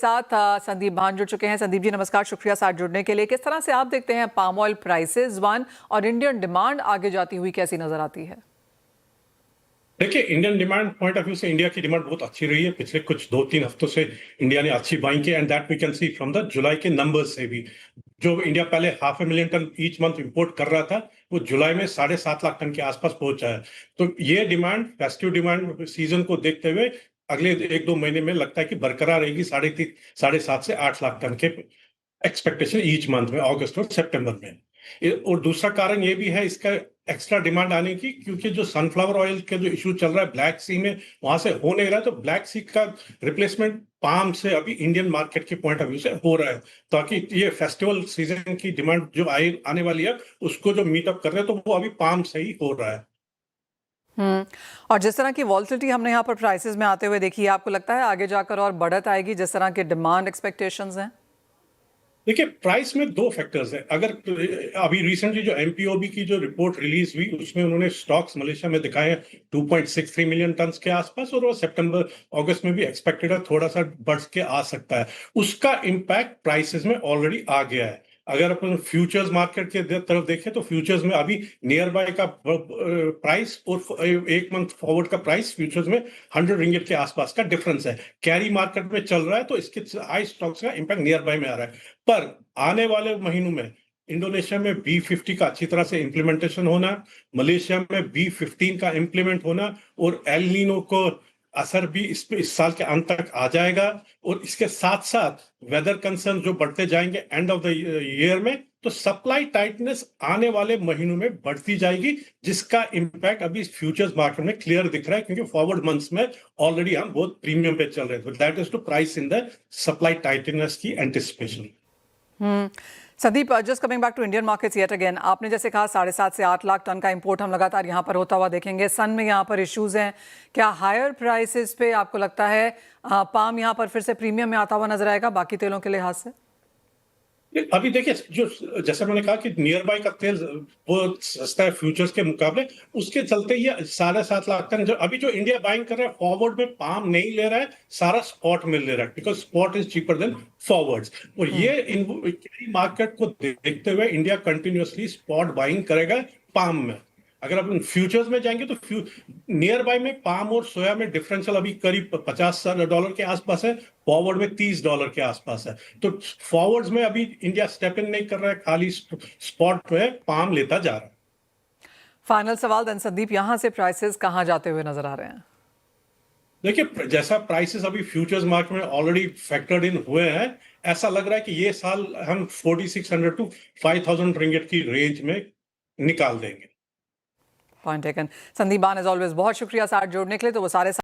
साथ संदीप भान जुड़ चुके हैं। संदीप जी नमस्कार, शुक्रिया साथ जुड़ने के लिए। किस तरह से आप देखते हैं पाम ऑयल प्राइसेस वन और इंडियन डिमांड आगे जाती हुई कैसी नजर आती है? देखिए, Indian demand point of view से इंडिया की डिमांड बहुत अच्छी रही है पिछले कुछ 2-3 हफ्तों से। इंडिया ने अच्छी बाइंग की and that we can see from the July के नंबर्स से भी। जो इंडिया पहले 500,000 टन ईच मंथ इंपोर्ट कर रहा था, वो जुलाई में 7.5 लाख टन के आसपास पहुंचा है। तो ये डिमांड, फेस्टिव डिमांड सीजन को देखते हुए अगले 1-2 महीने में लगता है कि बरकरार रहेगी। 7.5 से 8 लाख टन के एक्सपेक्टेशन ईच मंथ में, अगस्त और सितंबर में। और दूसरा कारण ये भी है इसका एक्स्ट्रा डिमांड आने की, क्योंकि जो सनफ्लावर ऑयल के जो इशू चल रहा है ब्लैक सी में, वहां से हो नहीं रहा है। तो ब्लैक सी का रिप्लेसमेंट पाम से अभी इंडियन मार्केट के पॉइंट ऑफ व्यू से हो रहा है, ताकि ये फेस्टिवल सीजन की डिमांड जो आने वाली है उसको जो मीटअप कर रहे हैं, तो वो अभी पाम से ही हो रहा है। और जिस तरह की वॉल्टिलिटी हमने यहाँ पर प्राइसेस में आते हुए देखी है, आपको लगता है आगे जाकर और बढ़त आएगी जिस तरह के डिमांड एक्सपेक्टेशंस हैं? देखिए, प्राइस में दो फैक्टर्स हैं। अगर अभी रिसेंटली जो एमपीओबी की जो रिपोर्ट रिलीज हुई, उसमें उन्होंने स्टॉक्स मलेशिया में दिखाए हैं 2.63 मिलियन टन के आसपास, और वो सितंबर अगस्त में भी एक्सपेक्टेड है थोड़ा सा बढ़ के आ सकता है। उसका इम्पैक्ट प्राइसेस में ऑलरेडी आ गया है। अगर अपन फ्यूचर्स मार्केट के तरफ देखें तो फ्यूचर्स में अभी नियर बाय का प्राइस और एक मंथ फॉरवर्ड का प्राइस फ्यूचर्स में 100 रिंगिट के आसपास का डिफरेंस है। कैरी मार्केट में चल रहा है, तो इसके हाई स्टॉक्स का इम्पैक्ट नियर बाय में आ रहा है। पर आने वाले महीनों में इंडोनेशिया में B50 का अच्छी तरह से इंप्लीमेंटेशन होना, मलेशिया में B15 का इंप्लीमेंट होना, और एल नीनो को असर भी इस साल के अंत तक आ जाएगा। और इसके साथ साथ वेदर कंसर्न जो बढ़ते जाएंगे एंड ऑफ द ईयर में, तो सप्लाई टाइटनेस आने वाले महीनों में बढ़ती जाएगी, जिसका इम्पैक्ट अभी फ्यूचर्स मार्केट में क्लियर दिख रहा है, क्योंकि फॉरवर्ड मंथ्स में ऑलरेडी हम बहुत प्रीमियम पे चल रहे थे। That is to price in the supply tightness की anticipation. Sandeep, just coming back to Indian markets yet again, आपने जैसे कहा 7.5 से 8 लाख टन का इंपोर्ट हम लगातार यहाँ पर होता हुआ देखेंगे। सन में यहाँ पर इश्यूज हैं, क्या हायर प्राइसेस पे आपको लगता है पाम यहाँ पर फिर से प्रीमियम में आता हुआ नजर आएगा बाकी तेलों के लिहाज से? अभी देखिए, जो जैसे मैंने कहा कि नियर बाय का तेल वो सस्ता है फ्यूचर्स के मुकाबले, उसके चलते ये 7.5 लाख टन अभी जो इंडिया बाइंग कर रहा है, फॉरवर्ड में पाम नहीं ले रहा है, सारा स्पॉट में ले रहा है, because spot is cheaper than forwards. और ये मार्केट को देखते हुए इंडिया कंटिन्यूअसली स्पॉट बाइंग करेगा पाम में। अगर अपन फ्यूचर्स में जाएंगे तो नियर बाय में पाम और सोया में डिफरेंशियल अभी करीब $50 के आसपास है, फॉरवर्ड में $30 के आसपास है। तो फॉरवर्ड्स में अभी इंडिया स्टेप इन नहीं कर रहा है, खाली स्पॉट में पाम लेता जा रहा है। फाइनल सवाल देन संदीप, यहाँ से प्राइसेस कहाँ जाते हुए नजर आ रहे हैं? देखिए, जैसा प्राइसेस अभी फ्यूचर्स मार्केट में ऑलरेडी फैक्टर्ड इन हुए हैं, ऐसा लग रहा है कि ये साल हम 4600 टू 5000 रिंगिट की रेंज में निकाल देंगे। Point taken. संदीप बान एज ऑलवेज बहुत शुक्रिया साथ जोड़ने के लिए। तो वो सारे